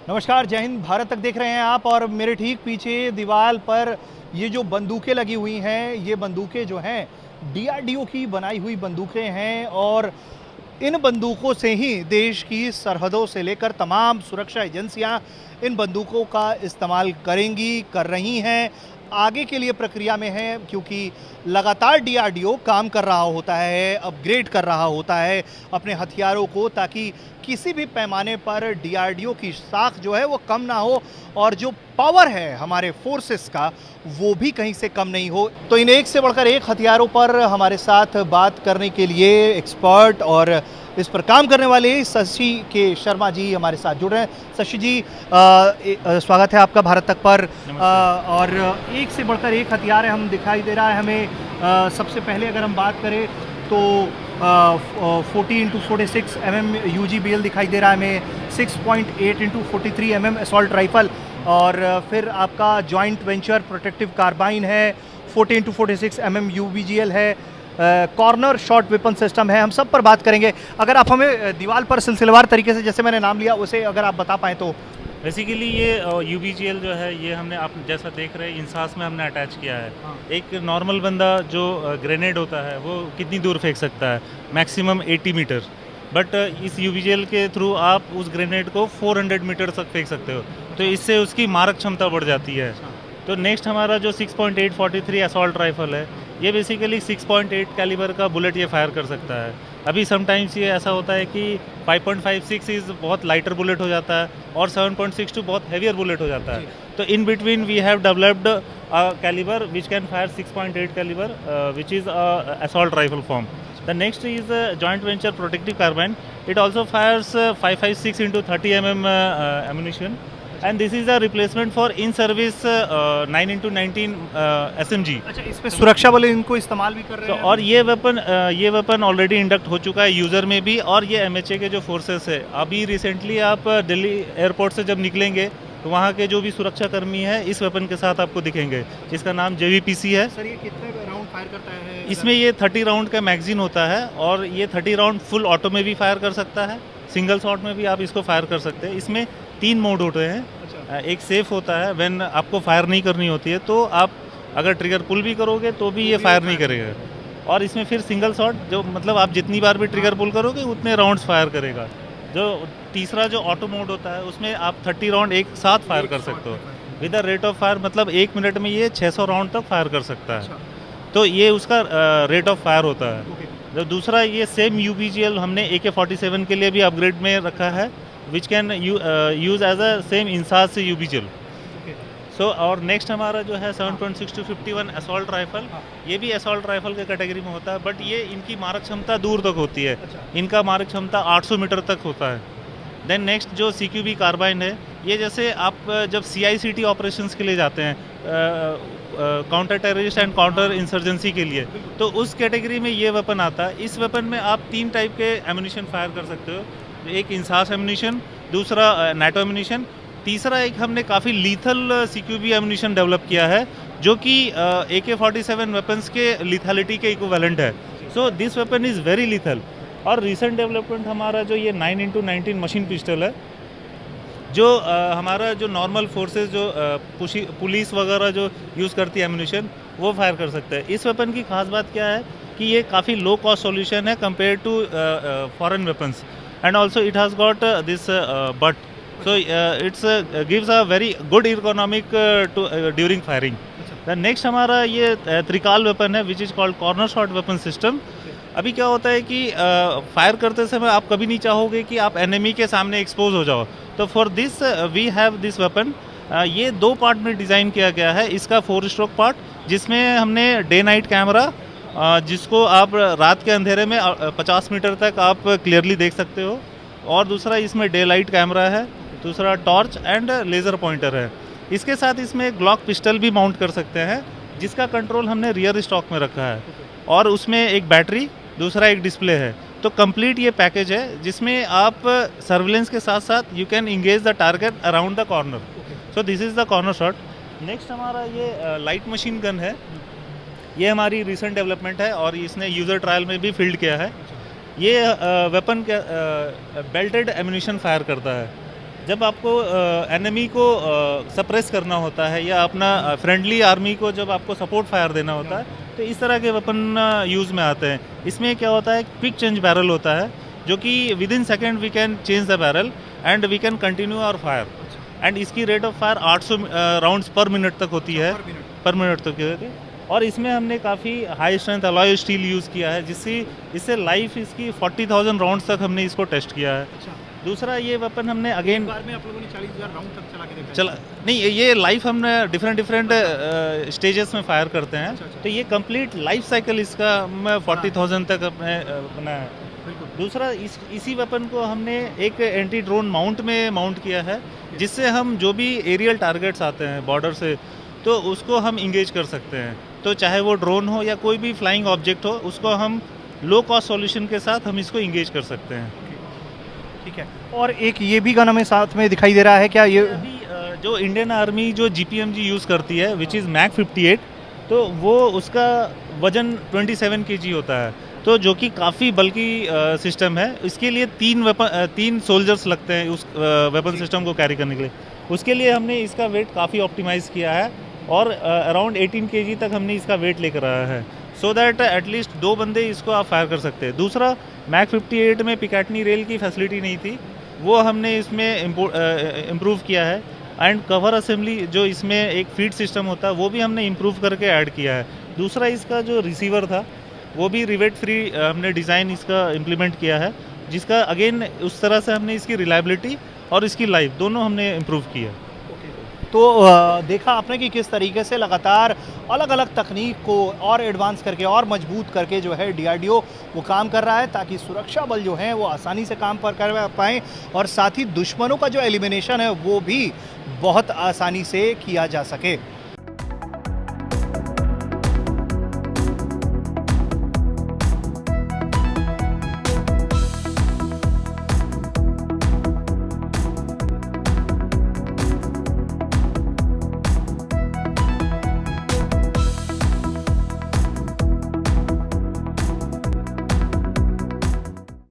नमस्कार, जय हिंद। भारत तक देख रहे हैं आप और मेरे ठीक पीछे दीवार पर ये जो बंदूकें लगी हुई हैं, ये बंदूकें जो हैं डीआरडीओ की बनाई हुई बंदूकें हैं और इन बंदूकों से ही देश की सरहदों से लेकर तमाम सुरक्षा एजेंसियां इन बंदूकों का इस्तेमाल करेंगी, कर रही हैं, आगे के लिए प्रक्रिया में है, क्योंकि लगातार डीआरडीओ काम कर रहा होता है, अपग्रेड कर रहा होता है अपने हथियारों को, ताकि किसी भी पैमाने पर डीआरडीओ की साख जो है वो कम ना हो और जो पावर है हमारे फोर्सेस का वो भी कहीं से कम नहीं हो। तो इन एक से बढ़कर एक हथियारों पर हमारे साथ बात करने के लिए एक्सपर्ट और इस पर काम करने वाले शशि के शर्मा जी हमारे साथ जुड़ रहे हैं। शशि जी, स्वागत है आपका भारत तक पर। और एक से बढ़कर एक हथियार है, हम दिखाई दे रहा है हमें। सबसे पहले अगर हम बात करें तो 40x46 mm UGBL दिखाई दे रहा है हमें, 6.8x43 mm असॉल्ट राइफल, और फिर आपका जॉइंट वेंचर प्रोटेक्टिव कार्बाइन है, 40x46 mm UBGL है, कॉर्नर शॉट वेपन सिस्टम है। हम सब पर बात करेंगे। अगर आप हमें दीवार पर सिलसिलेवार तरीके से, जैसे मैंने नाम लिया, उसे अगर आप बता पाएँ तो। बेसिकली ये UBGL जो है ये हमने आप जैसा देख रहे हैं इंसास में हमने अटैच किया है। एक नॉर्मल बंदा जो ग्रेनेड होता है वो कितनी दूर फेंक सकता है, मैक्सिमम 80 मीटर, बट इस UBGL के थ्रू आप उस ग्रेनेड को 400 मीटर तक फेंक सकते हो, तो इससे उसकी मारक क्षमता बढ़ जाती है। तो नेक्स्ट हमारा जो 6.843 असॉल्ट राइफल है, ये बेसिकली 6.8 कैलिबर का बुलेट ये फायर कर सकता है। अभी समटाइम्स ये ऐसा होता है कि 5.56 इज़ बहुत लाइटर बुलेट हो जाता है और 7.62 बहुत हैवियर बुलेट हो जाता है। तो in between we have developed calibre which can fire 6.8 calibre which is assault rifle form. The next is joint venture protective carbine. It also fires 5.56 into 30 mm ammunition, and this is a replacement for in service 9 into 19 SMG. अच्छा, इसमें सुरक्षा बल इनको इस्तेमाल भी कर रहे हैं। और ये वेपन ऑलरेडी इंडक्ट हो चुका है यूज़र में भी, और ये MHA के जो फोर्सेस है, अभी रिसेंटली आप दिल्ली एयरपोर्ट से जब निकलेंगे तो वहाँ के जो भी सुरक्षा कर्मी है इस वेपन के साथ आपको दिखेंगे, जिसका नाम JVPC है। सर, ये कितने राउंड फायर करता है? इसमें ये 30 राउंड का मैगजीन होता है और ये 30 राउंड फुल ऑटो में भी फायर कर सकता है, सिंगल शॉट में भी आप इसको फायर कर सकते हैं। इसमें 3 मोड होते हैं। अच्छा। एक सेफ होता है, व्हेन आपको फायर नहीं करनी होती है तो आप अगर ट्रिगर पुल भी करोगे तो भी ये फायर नहीं करेगा। और इसमें फिर सिंगल शॉट, जो मतलब आप जितनी बार भी ट्रिगर पुल करोगे उतने राउंड्स फायर करेगा। जो तीसरा जो ऑटो मोड होता है उसमें आप 30 राउंड एक साथ फायर कर सकते हो with a rate of fire, मतलब 1 मिनट में ये 600 राउंड तक फायर कर सकता है। तो ये उसका रेट ऑफ फायर होता है। जो दूसरा, ये सेम UBGL हमने AK-47 के लिए भी अपग्रेड में रखा है, which can use as a same INSAS से UBGL। सो और नेक्स्ट हमारा जो है 7.6251 असॉल्ट राइफल, ये भी असॉल्ट राइफल के कैटेगरी में होता है, बट ये इनकी मारक क्षमता दूर तक होती है। इनका मारक क्षमता 800 मीटर तक होता है। देन नेक्स्ट जो CQB कार्बाइन है, ये जैसे आप जब CICT ऑपरेशंस के लिए जाते हैं, counter terrorist and counter insurgency के लिए, तो उस कैटेगरी में ये वेपन आता है। इस वेपन में आप 3 टाइप के एम्यूनिशन फायर कर सकते हो। एक इंसास एम्यूनिशन, दूसरा NATO एम्यूनिशन, तीसरा एक हमने काफ़ी लीथल CQB एम्यूनिशन डेवलप किया है जो कि AK-47 वेपन्स के लिथैलिटी के इक्विवेलेंट है। So this weapon is very lethal. और रिसेंट डेवलपमेंट हमारा जो ये 9 into 19 मशीन पिस्टल है, जो हमारा जो नॉर्मल फोर्सेस जो पुलिस वगैरह जो यूज़ करती है एम्यूनिशन, वो फायर कर सकते हैं। इस वेपन की खास बात क्या है कि ये काफ़ी लो कॉस्ट सॉल्यूशन है compare to foreign weapons, and also it has got this butt, so it's gives a very good ergonomic to during firing. The next हमारा ये त्रिकाल वेपन है which is called corner shot weapon system. अभी क्या होता है कि fire करते समय आप कभी नहीं चाहोगे कि आप एनिमी के सामने एक्सपोज हो जाओ, तो for this we have this weapon. ये 2 पार्ट में डिज़ाइन किया गया है। इसका 4 स्ट्रोक पार्ट, जिसमें हमने डे नाइट कैमरा, जिसको आप रात के अंधेरे में 50 मीटर तक आप क्लियरली देख सकते हो, और दूसरा इसमें डे लाइट कैमरा है, दूसरा टॉर्च एंड लेज़र पॉइंटर है। इसके साथ इसमें एक ग्लॉक पिस्टल भी माउंट कर सकते हैं, जिसका कंट्रोल हमने रियर स्टॉक में रखा है, और उसमें एक बैटरी, दूसरा एक डिस्प्ले है। तो कंप्लीट ये पैकेज है जिसमें आप सर्विलेंस के साथ साथ you can engage the target around the corner. So this is the corner shot. Next हमारा ये लाइट मशीन गन है। ये हमारी रिसेंट डेवलपमेंट है और इसने यूज़र ट्रायल में भी फील्ड किया है। ये वेपन बेल्टेड एम्यूनिशन फायर करता है। जब आपको एनिमी को सप्रेस करना होता है या अपना फ्रेंडली आर्मी को जब आपको सपोर्ट फायर देना होता है, तो इस तरह के वेपन यूज़ में आते हैं। इसमें क्या होता है, क्विक चेंज बैरल होता है, जो कि within second we can change the barrel and we can continue our fire. And इसकी rate of fire 800 rounds per minute तक होती है, पर मिनट तक होती है। और इसमें हमने काफ़ी high strength alloy steel use किया है, इससे लाइफ इसकी 40,000 राउंड्स तक हमने इसको टेस्ट किया है। दूसरा, ये वेपन हमने अगेन बार में आप लोगों ने 40,000 राउंड तक चला के देखा है? चला नहीं, ये लाइफ हमने डिफरेंट स्टेजेस में फायर करते हैं। तो ये कंप्लीट लाइफ साइकिल इसका 40,000 तक अपने बनाया है। दूसरा, इसी वेपन को हमने एक एंटी ड्रोन माउंट में माउंट किया है, जिससे हम जो भी एरियल टारगेट्स आते हैं बॉर्डर से, तो उसको हम इंगेज कर सकते हैं। तो चाहे वो ड्रोन हो या कोई भी फ्लाइंग ऑब्जेक्ट हो, उसको हम लो कॉस्ट सॉल्यूशन के साथ हम इसको इंगेज कर सकते हैं। ठीक है। और एक ये भी गन हमें साथ में दिखाई दे रहा है, क्या ये अभी जो इंडियन आर्मी जो GPMG यूज़ करती है, विच इज़ मैक 58, तो वो उसका वजन 27 kg होता है, तो जो कि काफ़ी बल्कि सिस्टम है। इसके लिए 3 सोल्जर्स लगते हैं उस वेपन सिस्टम को कैरी करने के लिए। उसके लिए हमने इसका वेट काफ़ी ऑप्टिमाइज़ किया है और अराउंड 18 kg तक हमने इसका वेट लेकर आया है, सो दैट एटलीस्ट 2 बंदे इसको आप फायर कर सकते हैं। दूसरा, मैक 58 में पिकैटनी रेल की फैसिलिटी नहीं थी, वो हमने इसमें इम्प्रूव किया है। एंड कवर असेंबली जो इसमें एक फीड सिस्टम होता है, वो भी हमने इम्प्रूव करके ऐड किया है। दूसरा, इसका जो रिसीवर था, वो भी रिवेट फ्री हमने डिज़ाइन इसका इम्प्लीमेंट किया है, जिसका अगेन उस तरह से हमने इसकी रिलायबिलिटी और इसकी लाइफ दोनों हमने इम्प्रूव किया। तो देखा आपने कि किस तरीके से लगातार अलग अलग तकनीक को और एडवांस करके और मजबूत करके जो है DRDO वो काम कर रहा है, ताकि सुरक्षा बल जो हैं वो आसानी से काम पर कर पाएँ और साथ ही दुश्मनों का जो एलिमिनेशन है वो भी बहुत आसानी से किया जा सके।